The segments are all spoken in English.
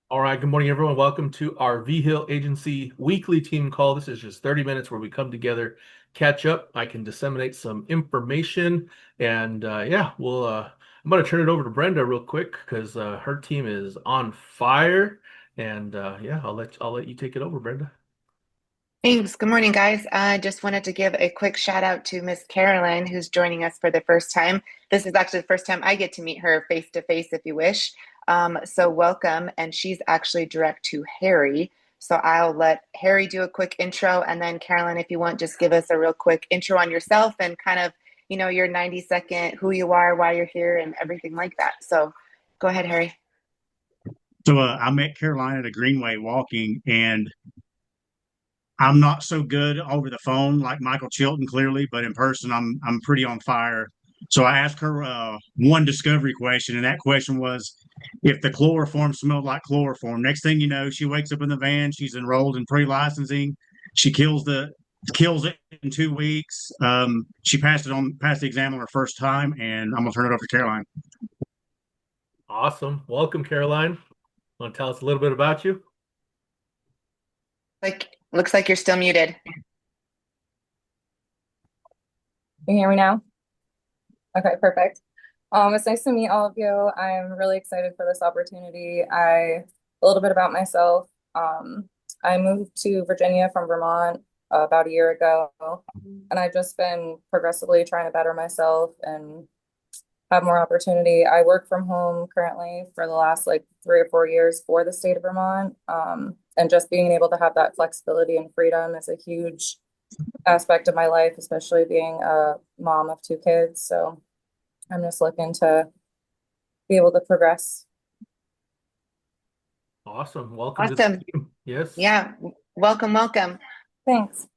All right, good morning, everyone. Welcome to our Vigil Agency weekly team call. This is just 30 minutes where we come together, catch up. I can disseminate some information, and yeah, I'm going to turn it over to Brenda real quick because her team is on fire. And yeah, I'll let you take it over, Brenda. Thanks. Good morning, guys. I just wanted to give a quick shout out to Miss Caroline, who's joining us for the first time. This is actually the first time I get to meet her face to face, if you wish. So welcome. And she's actually direct to Harry. So I'll let Harry do a quick intro. And then, Caroline, if you want, just give us a real quick intro on yourself and kind of, your 90-second who you are, why you're here, and everything like that. So go ahead, Harry. I met Caroline at a Greenway walking, and I'm not so good over the phone like Michael Chilton, clearly, but in person, I'm pretty on fire. So I asked her one discovery question, and that question was if the chloroform smelled like chloroform. Next thing you know, she wakes up in the van. She's enrolled in pre-licensing. She kills it in 2 weeks. She passed the exam on her first time, and I'm gonna turn it over to Caroline. Awesome. Welcome, Caroline. Want to tell us a little bit about you? Looks like you're still muted. Can you hear me now? Okay, perfect. It's nice to meet all of you. I'm really excited for this opportunity. A little bit about myself. I moved to Virginia from Vermont about a year ago, and I've just been progressively trying to better myself and have more opportunity. I work from home currently for the last like 3 or 4 years for the state of Vermont. And just being able to have that flexibility and freedom is a huge aspect of my life, especially being a mom of 2 kids. So I'm just looking to be able to progress. Awesome. Welcome to the Awesome. team. Yes. Yeah. Welcome, welcome. Thanks.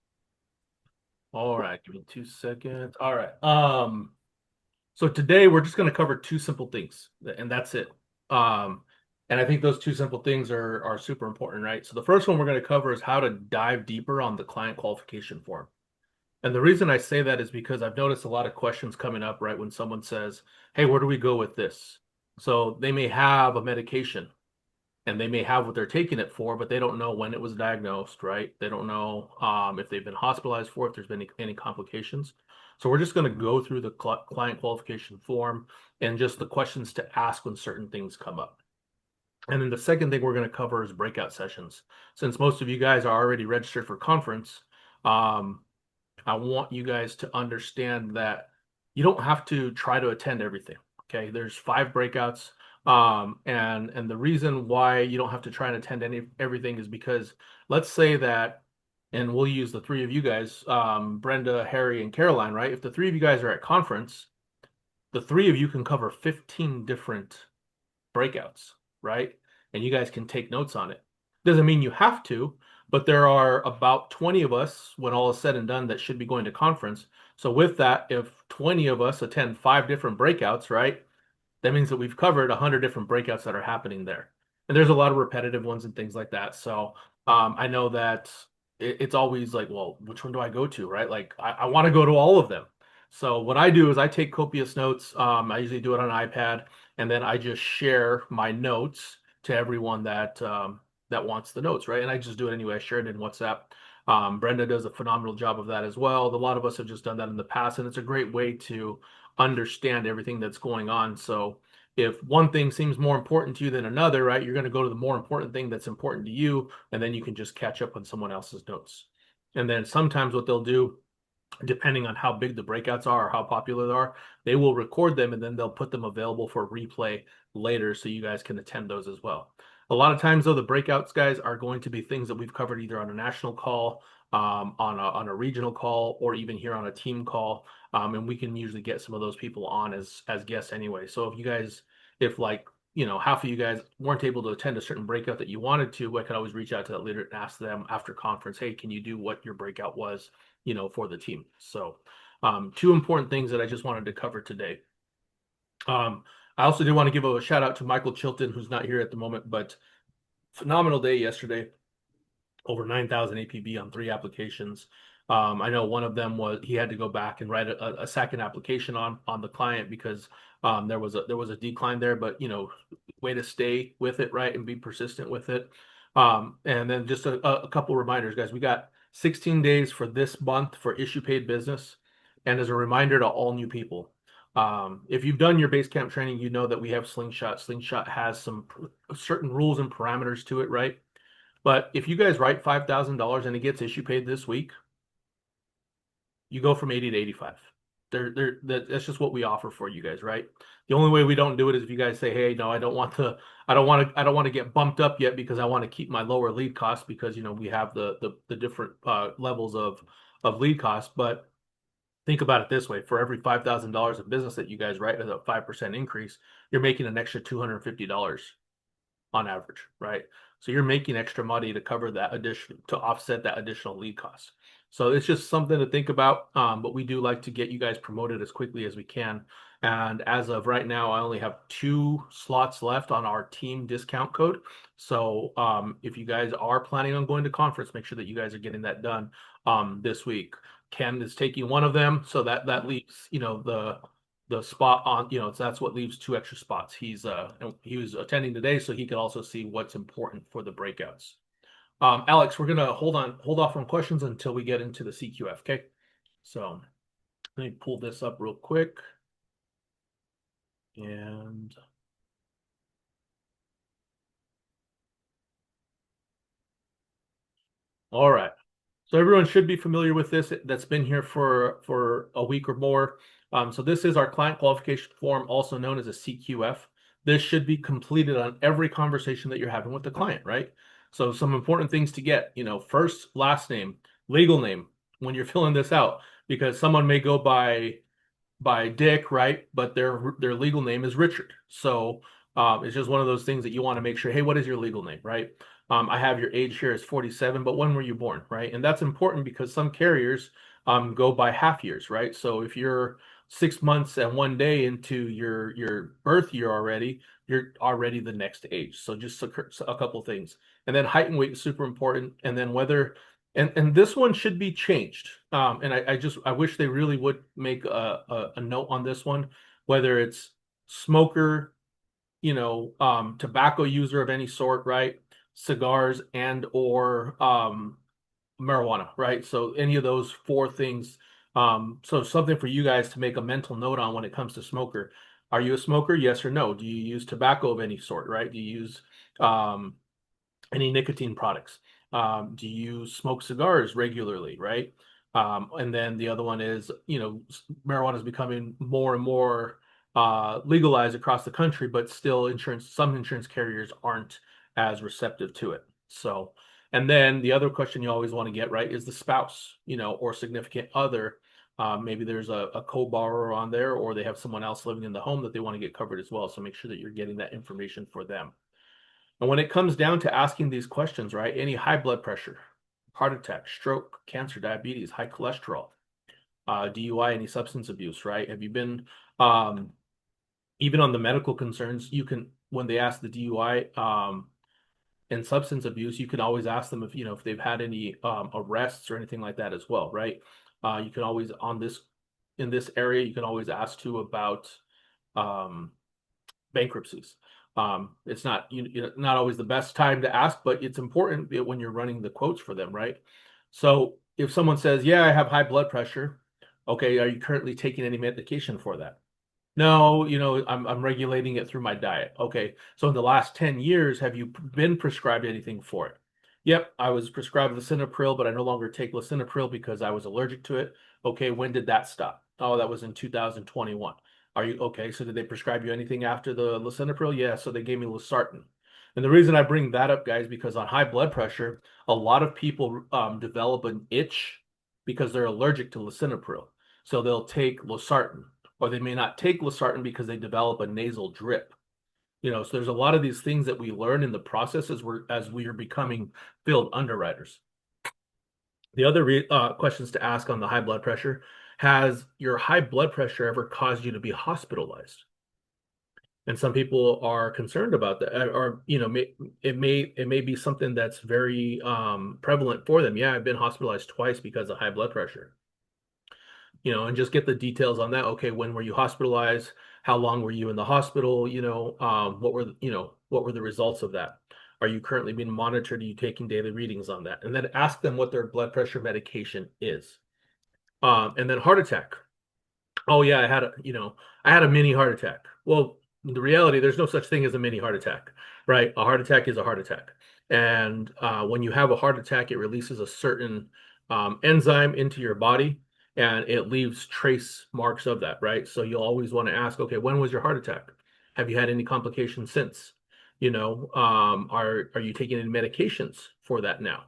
All right. Give me 2 seconds. All right. So today we're just going to cover two simple things, and that's it. Um, and I think those two simple things are super important, right? So the first one we're going to cover is how to dive deeper on the client qualification form. And the reason I say that is because I've noticed a lot of questions coming up, right, when someone says, "Hey, where do we go with this?" So they may have a medication and they may have what they're taking it for, but they don't know when it was diagnosed, right? They don't know if they've been hospitalized for, if there's been any complications. So we're just going to go through the client qualification form and just the questions to ask when certain things come up. And then the second thing we're going to cover is breakout sessions. Since most of you guys are already registered for conference, um, I want you guys to understand that you don't have to try to attend everything. Okay, there's 5 breakouts. And the reason why you don't have to try and attend everything is because let's say that, and we'll use the three of you guys, Brenda, Harry, and Caroline, right? If the three of you guys are at conference, the three of you can cover 15 different breakouts, right? And you guys can take notes on it. Doesn't mean you have to, but there are about 20 of us when all is said and done that should be going to conference. So with that, if 20 of us attend 5 different breakouts, right? That means that we've covered 100 different breakouts that are happening there. And there's a lot of repetitive ones and things like that. So I know that it's always like, well, which one do I go to, right? Like I want to go to all of them. So what I do is I take copious notes. I usually do it on an iPad, and then I just share my notes to everyone that wants the notes, right? And I just do it anyway. I share it in WhatsApp. Brenda does a phenomenal job of that as well. A lot of us have just done that in the past, and it's a great way to understand everything that's going on. So if one thing seems more important to you than another, right, you're going to go to the more important thing that's important to you, and then you can just catch up on someone else's notes. And then sometimes what they'll do, depending on how big the breakouts are or how popular they are, they will record them and then they'll put them available for replay later so you guys can attend those as well. A lot of times, though, the breakouts, guys, are going to be things that we've covered either on a national call, on a regional call, or even here on a team call. And we can usually get some of those people on as guests anyway. So if you guys, if like, half of you guys weren't able to attend a certain breakout that you wanted to, I could always reach out to that leader and ask them after conference, hey, can you do what your breakout was, for the team? So two important things that I just wanted to cover today. I also do want to give a shout out to Michael Chilton, who's not here at the moment, but phenomenal day yesterday. Over 9,000 APB on 3 applications. I know one of them was he had to go back and write a second application on the client because There was a decline there, but way to stay with it, right, and be persistent with it. And then just a couple reminders, guys. We got 16 days for this month for issue paid business. And as a reminder to all new people, if you've done your base camp training, you know that we have Slingshot. Slingshot has some certain rules and parameters to it, right? But if you guys write $5,000 and it gets issue paid this week, you go from 80 to 85. That's just what we offer for you guys, right? The only way we don't do it is if you guys say, "Hey, no, I don't want to get bumped up yet because I want to keep my lower lead costs because we have the different levels of lead costs." But think about it this way: for every $5,000 of business that you guys write at a 5% increase, you're making an extra $250 on average, right? So you're making extra money to cover that addition to offset that additional lead cost. So it's just something to think about. But we do like to get you guys promoted as quickly as we can. And as of right now, I only have 2 slots left on our team discount code. So if you guys are planning on going to conference, make sure that you guys are getting that done this week. Ken is taking one of them, so that leaves the spot on, that's what leaves 2 extra spots. He was attending today, so he could also see what's important for the breakouts. Alex, we're gonna hold off on questions until we get into the CQF, okay? So let me pull this up real quick. And all right. So everyone should be familiar with this that's been here for a week or more. So this is our client qualification form, also known as a CQF. This should be completed on every conversation that you're having with the client, right? So some important things to get, first, last name, legal name when you're filling this out, because someone may go by Dick, right? But their legal name is Richard. So it's just one of those things that you want to make sure, hey, what is your legal name, right? I have your age here as 47, but when were you born, right? And that's important because some carriers go by half years, right? So if you're 6 months and 1 day into your birth year already, you're already the next age. So just a couple things. And then height and weight is super important. And then whether and this one should be changed. And I wish they really would make a note on this one, whether it's smoker, tobacco user of any sort, right? Cigars and or marijuana, right? So any of those 4 things. So something for you guys to make a mental note on when it comes to smoker. Are you a smoker? Yes or no? Do you use tobacco of any sort, right? Do you use um, any nicotine products? Do you smoke cigars regularly, right? And then the other one is, marijuana is becoming more and more legalized across the country, but still some insurance carriers aren't as receptive to it. So, and then the other question you always want to get right is the spouse, or significant other. Maybe there's a co-borrower on there, or they have someone else living in the home that they want to get covered as well. So make sure that you're getting that information for them. And when it comes down to asking these questions, right, any high blood pressure, heart attack, stroke, cancer, diabetes, high cholesterol, DUI, any substance abuse, right? Have you been, even on the medical concerns, when they ask the DUI and substance abuse, you can always ask them if they've had any arrests or anything like that as well, right? You can always, in this area, you can always ask too about um, bankruptcies. It's not always the best time to ask, but it's important when you're running the quotes for them, right? So if someone says, "Yeah, I have high blood pressure," okay, are you currently taking any medication for that? No, I'm regulating it through my diet. Okay, so in the last 10 years, have you been prescribed anything for it? Yep, I was prescribed lisinopril, but I no longer take lisinopril because I was allergic to it. Okay, when did that stop? Oh, that was in 2021. Are you okay? So did they prescribe you anything after the lisinopril? Yeah, so they gave me losartan. And the reason I bring that up, guys, because on high blood pressure, a lot of people develop an itch because they're allergic to lisinopril. So they'll take losartan, or they may not take losartan because they develop a nasal drip. So there's a lot of these things that we learn in the process as we are becoming field underwriters. The other questions to ask on the high blood pressure: has your high blood pressure ever caused you to be hospitalized? And some people are concerned about that, or it may be something that's very prevalent for them. Yeah, I've been hospitalized twice because of high blood pressure. And just get the details on that. Okay, when were you hospitalized? How long were you in the hospital? What were the results of that? Are you currently being monitored? Are you taking daily readings on that? And then ask them what their blood pressure medication is. And then heart attack. Oh yeah, I had a mini heart attack. Well, the reality, there's no such thing as a mini heart attack, right? A heart attack is a heart attack. And when you have a heart attack, it releases a certain enzyme into your body and it leaves trace marks of that, right? So you'll always want to ask, okay, when was your heart attack? Have you had any complications since? Are you taking any medications for that now?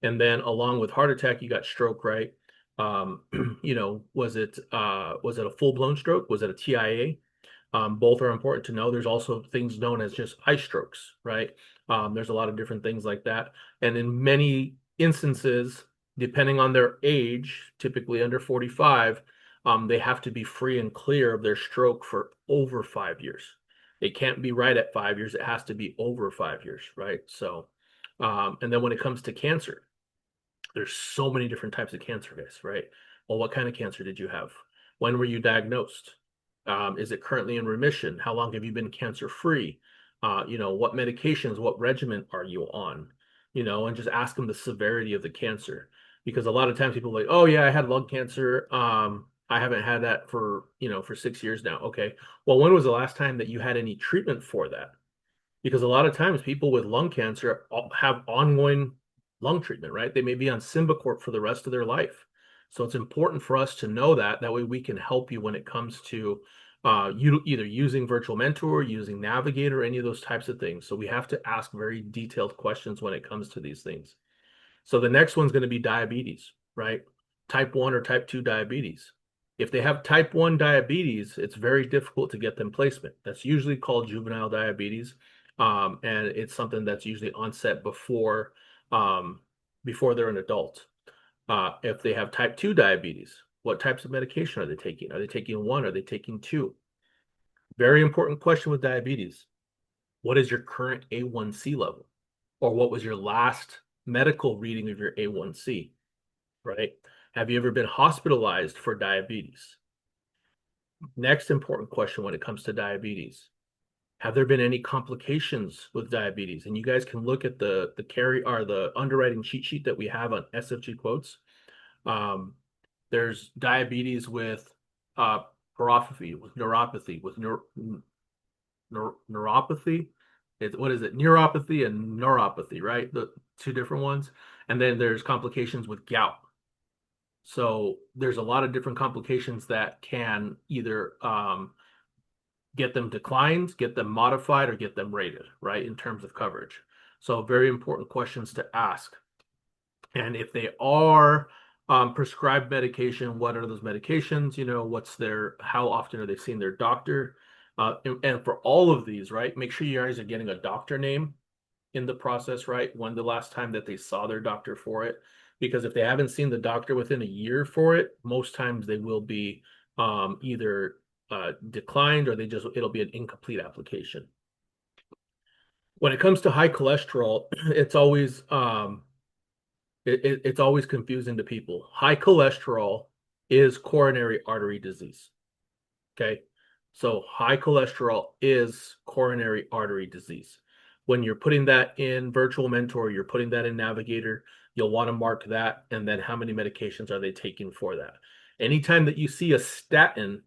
And then along with heart attack, you got stroke, right? Um, was it a full-blown stroke? Was it a TIA? Both are important to know. There's also things known as just eye strokes, right? There's a lot of different things like that. And in many instances, depending on their age, typically under 45, they have to be free and clear of their stroke for over 5 years. It can't be right at 5 years. It has to be over 5 years, right? So, and then when it comes to cancer, there's so many different types of cancer, guys, right? Well, what kind of cancer did you have? When were you diagnosed? Is it currently in remission? How long have you been cancer free? What medications, what regimen are you on? And just ask them the severity of the cancer. Because a lot of times people are like, oh yeah, I had lung cancer. I haven't had that for 6 years now. Okay. Well, when was the last time that you had any treatment for that? Because a lot of times people with lung cancer have ongoing lung treatment, right? They may be on Symbicort for the rest of their life. So it's important for us to know that. That way we can help you when it comes to you either using Virtual Mentor, using Navigator, any of those types of things. So we have to ask very detailed questions when it comes to these things. So the next one's going to be diabetes, right? Type 1 or type 2 diabetes. If they have type 1 diabetes, it's very difficult to get them placement. That's usually called juvenile diabetes. And it's something that's usually onset before they're an adult. If they have type 2 diabetes, what types of medication are they taking? Are they taking one? Are they taking two? Very important question with diabetes. What is your current A1C level? Or what was your last medical reading of your A1C, right? Have you ever been hospitalized for diabetes? Next important question when it comes to diabetes. Have there been any complications with diabetes? And you guys can look at the carry or the underwriting cheat sheet that we have on SFG quotes. There's diabetes with neuropathy, neuropathy. What is it? Neuropathy and neuropathy, right? The two different ones. And then there's complications with gout. So there's a lot of different complications that can either get them declined, get them modified, or get them rated, right, in terms of coverage. So very important questions to ask. And if they are prescribed medication, what are those medications? How often are they seeing their doctor? And for all of these, right, make sure you guys are getting a doctor name in the process, right? When the last time that they saw their doctor for it. Because if they haven't seen the doctor within a year for it, most times they will be either declined or it'll be an incomplete application. When it comes to high cholesterol, it's always confusing to people. High cholesterol is coronary artery disease. Okay. So high cholesterol is coronary artery disease. When you're putting that in Virtual Mentor, you're putting that in Navigator, you'll want to mark that and then how many medications are they taking for that. Anytime that you see a statin,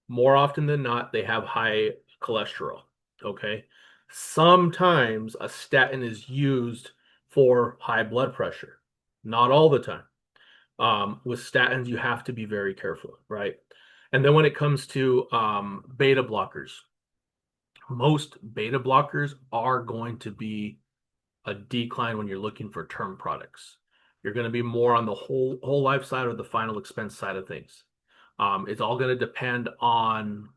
more often than not, they have high cholesterol. Okay. Sometimes a statin is used for high blood pressure. Not all the time. With statins, you have to be very careful, right? And then when it comes to beta blockers, most beta blockers are going to be a decline when you're looking for term products. You're going to be more on the whole life side or the final expense side of things. It's all going to depend on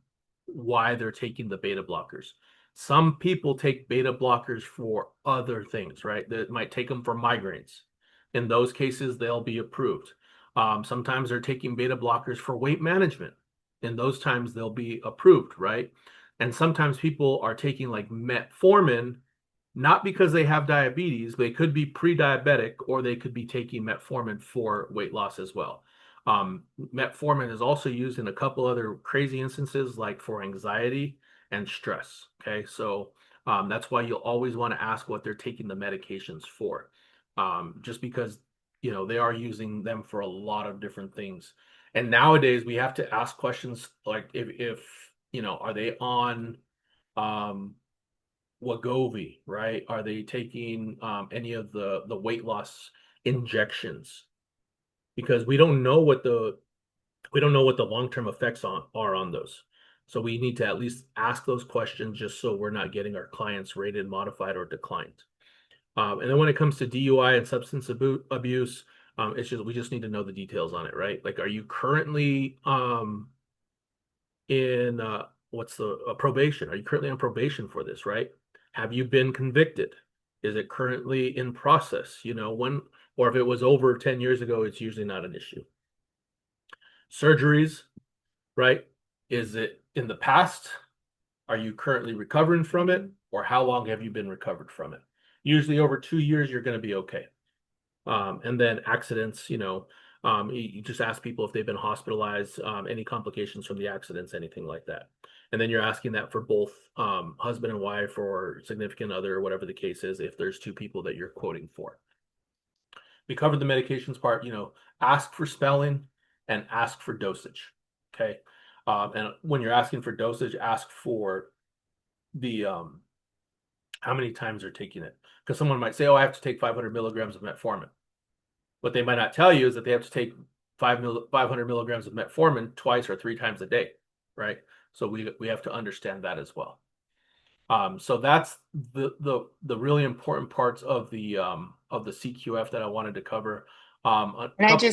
why they're taking the beta blockers. Some people take beta blockers for other things, right? That might take them for migraines. In those cases, they'll be approved. Sometimes they're taking beta blockers for weight management. In those times, they'll be approved, right? And sometimes people are taking like metformin, not because they have diabetes, they could be pre-diabetic or they could be taking metformin for weight loss as well. Metformin is also used in a couple other crazy instances, like for anxiety and stress. Okay, so that's why you'll always want to ask what they're taking the medications for, just because they are using them for a lot of different things. And nowadays we have to ask questions like if are they on um, Wegovy, right? Are they taking any of the weight loss injections? Because we don't know what the long-term effects are on those. So we need to at least ask those questions just so we're not getting our clients rated, modified, or declined. And then when it comes to DUI and substance abuse, we just need to know the details on it, right? Like, are you currently in what's the probation? Are you currently on probation for this, right? Have you been convicted? Is it currently in process? Or if it was over 10 years ago, it's usually not an issue. Surgeries, right? Is it in the past? Are you currently recovering from it? Or how long have you been recovered from it? Usually over 2 years, you're going to be okay. And then accidents, you just ask people if they've been hospitalized, any complications from the accidents, anything like that. And then you're asking that for both husband and wife or significant other, whatever the case is, if there's two people that you're quoting for. We covered the medications part, ask for spelling and ask for dosage. Okay. And when you're asking for dosage, ask for the how many times they're taking it. Because someone might say, oh, I have to take 500 milligrams of metformin. What they might not tell you is that they have to take 500 milligrams of metformin twice or three times a day, right? So we have to understand that as well. So that's the really important parts of the CQF that I wanted to cover. A And couple.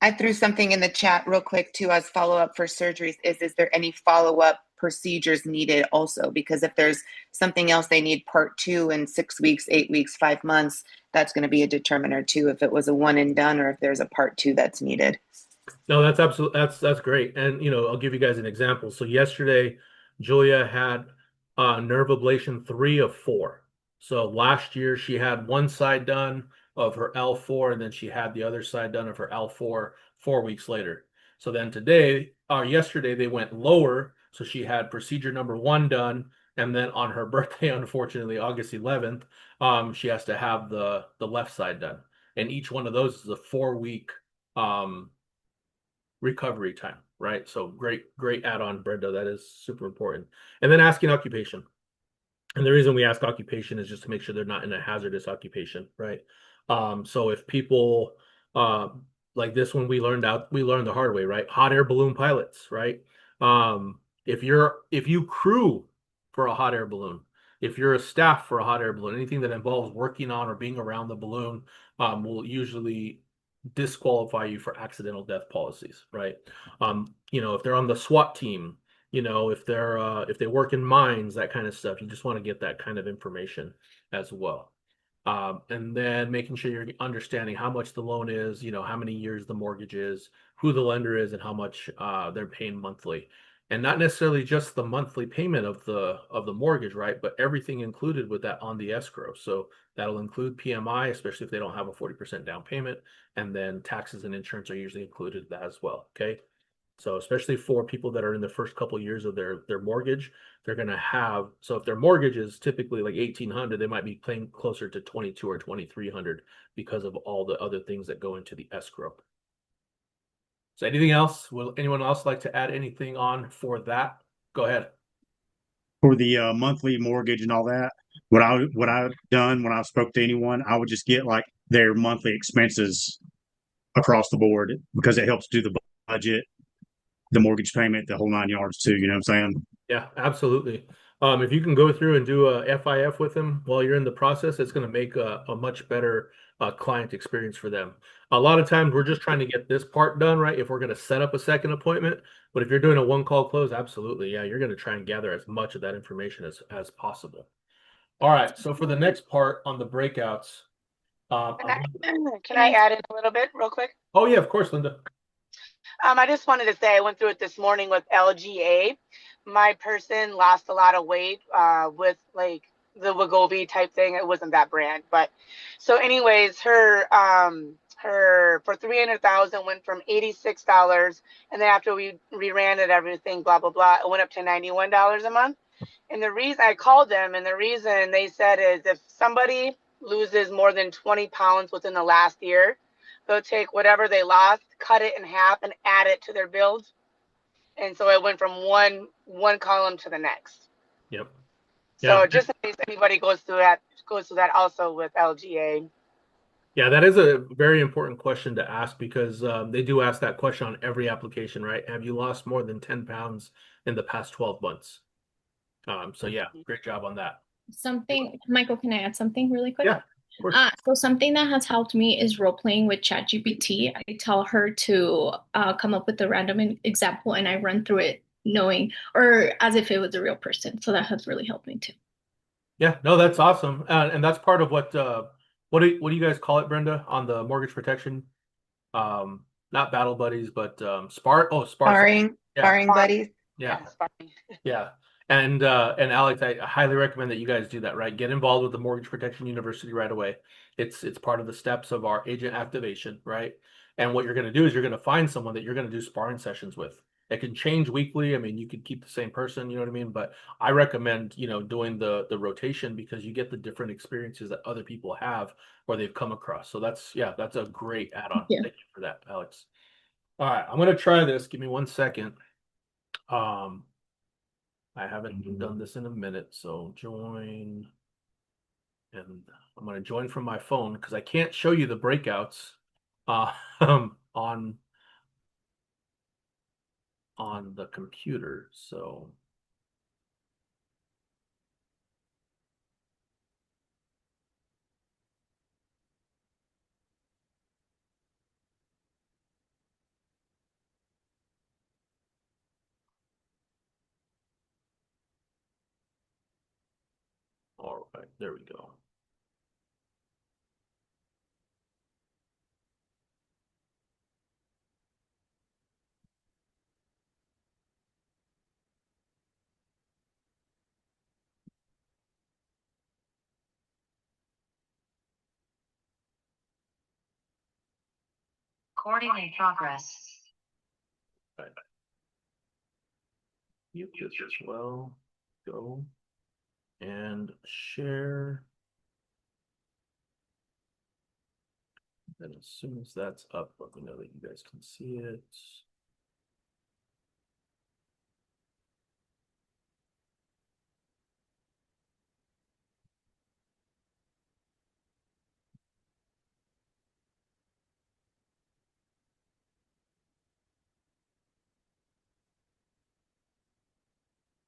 I threw something in the chat real quick too as follow up for surgeries. Is there any follow up procedures needed also? Because if there's something else they need part two in 6 weeks, 8 weeks, 5 months, that's going to be a determiner too. If it was a one and done, or if there's a part two that's needed. No, that's absolutely that's great. And I'll give you guys an example. So yesterday, Julia had nerve ablation 3 of 4. So last year she had one side done of her L4, and then she had the other side done of her L4 4 weeks later. So then yesterday they went lower. So she had procedure number 1 done, and then on her birthday, unfortunately, August 11th, she has to have the left side done. And each one of those is a 4 week recovery time, right? So great add-on, Brenda. That is super important. And then asking occupation. And the reason we ask occupation is just to make sure they're not in a hazardous occupation, right? So if people like this one, we learned the hard way, right? Hot air balloon pilots, right? If you crew for a hot air balloon, if you're a staff for a hot air balloon, anything that involves working on or being around the balloon will usually disqualify you for accidental death policies, right? If they're on the SWAT team, if they work in mines, that kind of stuff, you just want to get that kind of information as well. And then making sure you're understanding how much the loan is, how many years the mortgage is, who the lender is, and how much they're paying monthly. And not necessarily just the monthly payment of the mortgage, right? But everything included with that on the escrow. So that'll include PMI, especially if they don't have a 40% down payment, and then taxes and insurance are usually included in that as well. Okay. So especially for people that are in the first couple of years of their mortgage, they're going to have, so if their mortgage is typically like 1,800, they might be paying closer to 22 or 2,300 because of all the other things that go into the escrow. So anything else? Will anyone else like to add anything on for that? Go ahead. For the monthly mortgage and all that, what I've done when I spoke to anyone, I would just get like their monthly expenses across the board because it helps do the budget, the mortgage payment, the whole 9 yards too. You know what I'm saying? Yeah, absolutely. If you can go through and do a FIF with them while you're in the process, it's going to make a much better client experience for them. A lot of times we're just trying to get this part done, right? If we're going to set up a second appointment, but if you're doing a one call close, absolutely. Yeah, you're going to try and gather as much of that information as possible. All right. So for the next part on the breakouts, Can I add in a little bit real quick? oh yeah, of course, Linda. I just wanted to say I went through it this morning with LGA. My person lost a lot of weight with like the Wegovy type thing. It wasn't that brand, but so anyways, her for 300,000 went from $86, and then after we reran it, everything, blah blah blah, it went up to $91 a month. And the reason I called them, and the reason they said is if somebody loses more than 20 pounds within the last year, they'll take whatever they lost, cut it in half, and add it to their build. And so it went from one column to the next. Yep. So Yeah. just in case anybody goes through that also with LGA. Yeah, that is a very important question to ask because they do ask that question on every application, right? Have you lost more than 10 pounds in the past 12 months? So yeah, great job on that. Something, Michael, can I add something really quick? Yeah, of course. So something that has helped me is role playing with ChatGPT. I tell her to come up with a random example and I run through it knowing or as if it was a real person. So that has really helped me too. Yeah, no, that's awesome. And that's part of what do you guys call it, Brenda, on the mortgage protection? Not battle buddies, but Sparring, Yeah, sparring buddies. yeah. Yeah, sparring. Yeah. And Alex, I highly recommend that you guys do that, right? Get involved with the Mortgage Protection University right away. It's part of the steps of our agent activation, right? And what you're going to do is you're going to find someone that you're going to do sparring sessions with. It can change weekly. I mean, you could keep the same person, you know what I mean? But I recommend, doing the rotation because you get the different experiences that other people have or they've come across. So that's a great add-on. Yeah. Thank you for that, Alex. All right, I'm going to try this. Give me 1 second. I haven't done this in a minute, so join, and I'm going to join from my phone because I can't show you the breakouts on the computer. So all right, there we go. Recording in progress. Right. Mute this as well. Go and share. And as soon as that's up, let me know that you guys can see it.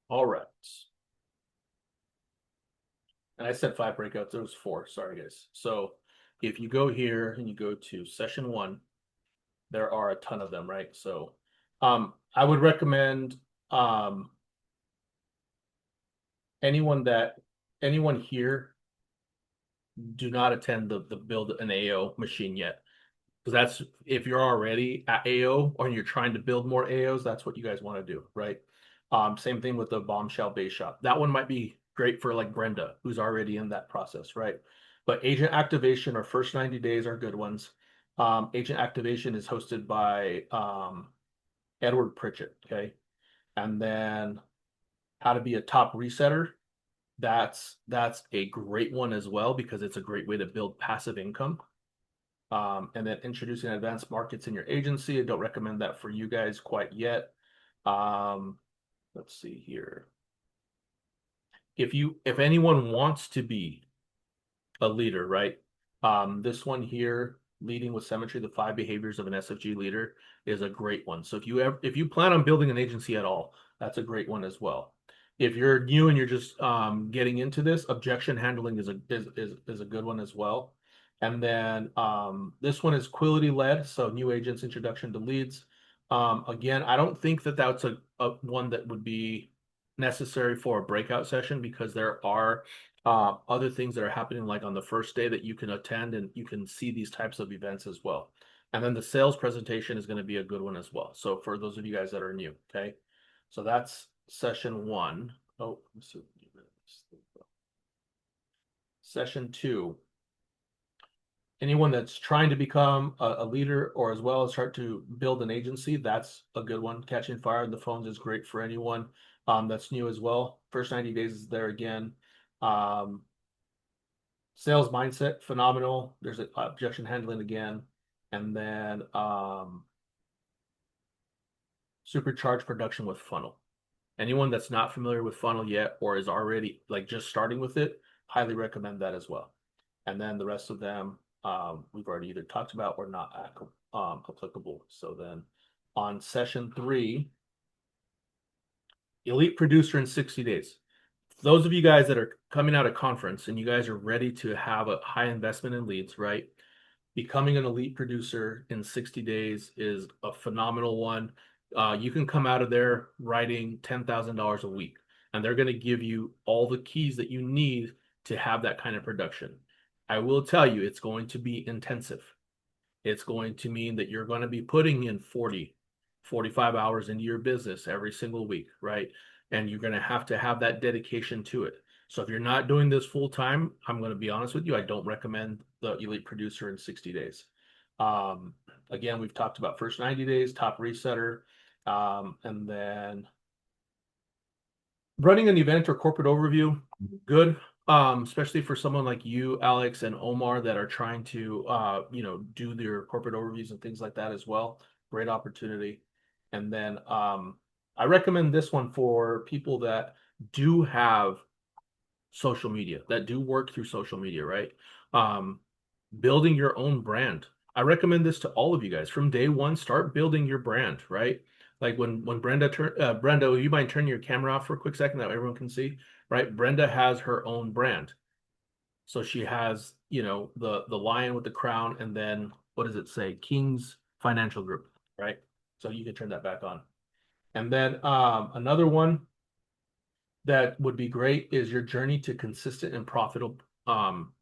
All right. And I said 5 breakouts, there was 4. Sorry, guys. So if you go here and you go to session 1, there are a ton of them, right? So I would recommend anyone here do not attend the build an AO machine yet. Because that's if you're already at AO or you're trying to build more AOs, that's what you guys want to do, right? Same thing with the bombshell base shop. That one might be great for like Brenda, who's already in that process, right? But agent activation or first 90 days are good ones. Agent activation is hosted by Edward Pritchett, okay? And then how to be a top resetter. That's a great one as well because it's a great way to build passive income. And then introducing advanced markets in your agency. I don't recommend that for you guys quite yet. Let's see here. If anyone wants to be a leader, right? This one here, leading with symmetry, the 5 behaviors of an SFG leader is a great one. So if you plan on building an agency at all, that's a great one as well. If you're new and you're just getting into this, objection handling is a good one as well. And then this one is Quality led, so new agents introduction to leads. Again, I don't think that that's a one that would be necessary for a breakout session because there are other things that are happening like on the first day that you can attend and you can see these types of events as well. And then the sales presentation is going to be a good one as well. So for those of you guys that are new, okay. So that's session 1. Oh, let's see. Session 2. anyone that's trying to become a leader or as well as start to build an agency, that's a good one. Catching Fire on the Phones is great for anyone that's new as well. First 90 days is there again. Um, Sales mindset, phenomenal. There's objection handling again. And then supercharge production with funnel. Anyone that's not familiar with funnel yet or is already like just starting with it, highly recommend that as well. And then the rest of them we've already either talked about or not applicable. So then on session 3, elite producer in 60 days. Those of you guys that are coming out of conference and you guys are ready to have a high investment in leads, right? Becoming an elite producer in 60 days is a phenomenal one. You can come out of there writing $10,000 a week, and they're going to give you all the keys that you need to have that kind of production. I will tell you, it's going to be intensive. It's going to mean that you're going to be putting in 40, 45 hours into your business every single week, right? And you're going to have that dedication to it. So if you're not doing this full time, I'm going to be honest with you, I don't recommend the elite producer in 60 days. Again, we've talked about first 90 days, top resetter, and then running an event or corporate overview, good. Especially for someone like you, Alex, and Omar that are trying to do their corporate overviews and things like that as well. Great opportunity. And then I recommend this one for people that do have social media, that do work through social media, right? Building your own brand. I recommend this to all of you guys from day one. Start building your brand, right? Like when Brenda, will you mind turning your camera off for a quick second that everyone can see, right? Brenda has her own brand. So she has, the lion with the crown, and then what does it say? King's Financial Group, right? So you can turn that back on. And then another one that would be great is your journey to consistent and profitable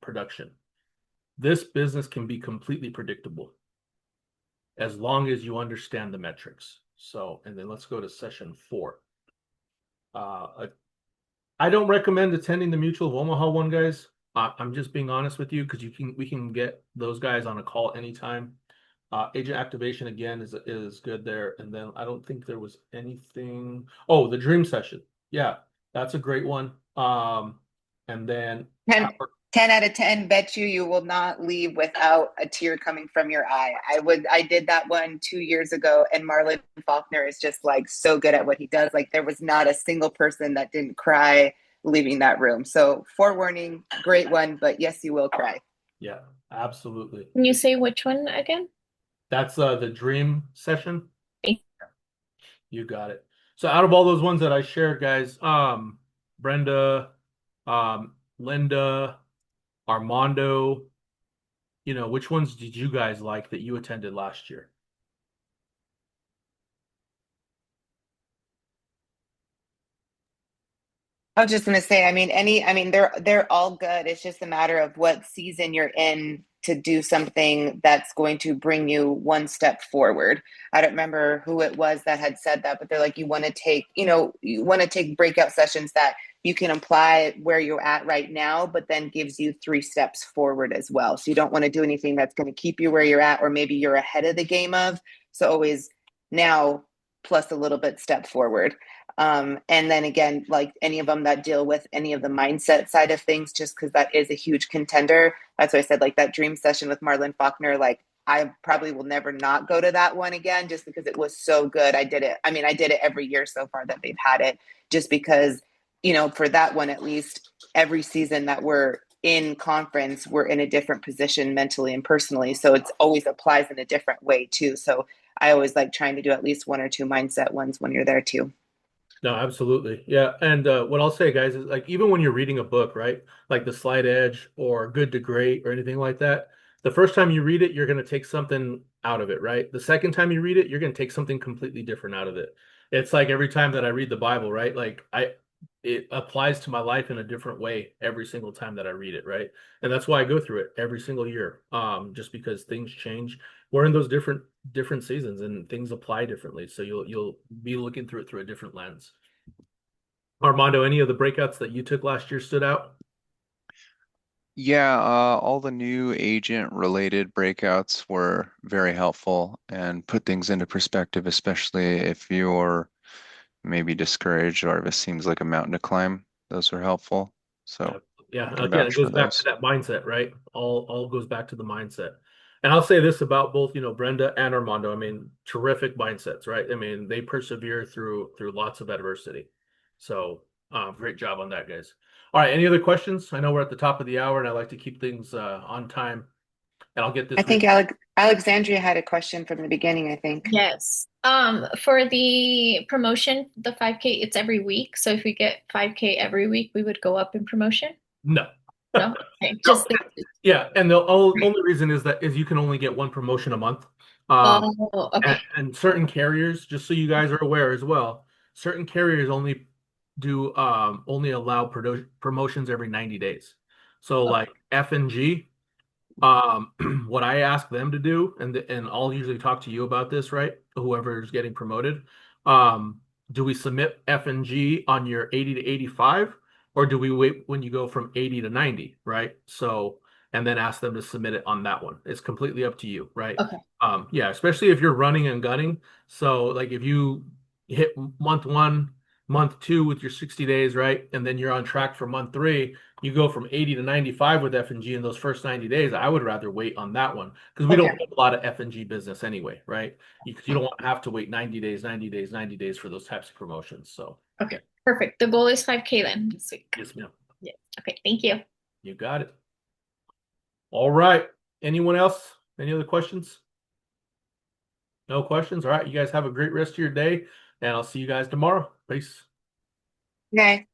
production. This business can be completely predictable as long as you understand the metrics. So, and then let's go to session 4. I don't recommend attending the Mutual of Omaha one, guys. I'm just being honest with you because we can get those guys on a call anytime. Agent activation again is good there, and then I don't think there was anything. Oh, the dream session, yeah, that's a great one. And then 10 out of 10 bet you will not leave without a tear coming from your eye. I did that one 2 years ago, and Marlon Faulkner is just like so good at what he does. Like there was not a single person that didn't cry leaving that room. So forewarning, great one, but yes, you will cry. Yeah, absolutely. Can you say which one again? That's the dream session. You got it. So out of all those ones that I shared, guys, Brenda, Linda, Armando, which ones did you guys like that you attended last year? I was just gonna say, they're all good. It's just a matter of what season you're in to do something that's going to bring you one step forward. I don't remember who it was that had said that, but they're like, you want to take breakout sessions that you can apply where you're at right now, but then gives you 3 steps forward as well. So you don't want to do anything that's going to keep you where you're at, or maybe you're ahead of the game of. So always now plus a little bit step forward. And then again, like any of them that deal with any of the mindset side of things, just because that is a huge contender. That's why I said like that dream session with Marlon Faulkner, like I probably will never not go to that one again just because it was so good. I did it every year so far that they've had it, just because, for that one, at least every season that we're in conference, we're in a different position mentally and personally. So it's always applies in a different way too. So I always like trying to do at least 1 or 2 mindset ones when you're there too. No, absolutely. Yeah. And what I'll say, guys, is like even when you're reading a book, right? Like The Slight Edge or Good to Great or anything like that, the first time you read it, you're going to take something out of it, right? The second time you read it, you're going to take something completely different out of it. It's like every time that I read the Bible, right? Like it applies to my life in a different way every single time that I read it, right? And that's why I go through it every single year. Just because things change. We're in those different seasons and things apply differently. So you'll be looking through it through a different lens. Armando, any of the breakouts that you took last year stood out? Yeah, all the new agent related breakouts were very helpful and put things into perspective, especially if you're maybe discouraged or if it seems like a mountain to climb. Those were helpful. Yeah, So yeah. I can Again, vouch it for goes back to those. that mindset, right? All goes back to the mindset. And I'll say this about both, Brenda and Armando. I mean, terrific mindsets, right? I mean, they persevere through lots of adversity. So, great job on that, guys. All right, any other questions? I know we're at the top of the hour, and I like to keep things on time. And I'll get I this think Alexandria had a question from the beginning, I think. Yes. For the promotion, the 5K, it's every week. So if we get 5K every week, we would go up in promotion? No. No? Okay. No. Just Yeah, and the only reason is you can only get one promotion a month. okay. And certain carriers, just so you guys are aware as well, certain carriers only allow promotions every 90 days. So Okay. like F&G, what I ask them to do, and I'll usually talk to you about this, right? Whoever's getting promoted. Um, do we submit F and G on your 80 to 85, or do we wait when you go from 80 to 90, right? So, and then ask them to submit it on that one. It's completely up to you, right? Okay. Yeah, especially if you're running and gunning. So, like if you hit month one, month two with your 60 days, right? And then you're on track for month three, you go from 80 to 95 with F&G in those first 90 days. I would rather wait on that one because we don't Okay. get a lot of F&G business anyway, right? You don't want to have to wait 90 days, 90 days, 90 days for those types of promotions. So, Okay. yeah. Perfect. The goal is 5K then this week. Yes, ma'am. Yeah. Okay. Thank you. You got it. All right. Anyone else? Any other questions? No questions? All right. You guys have a great rest of your day, and I'll see you guys tomorrow. Peace. Okay.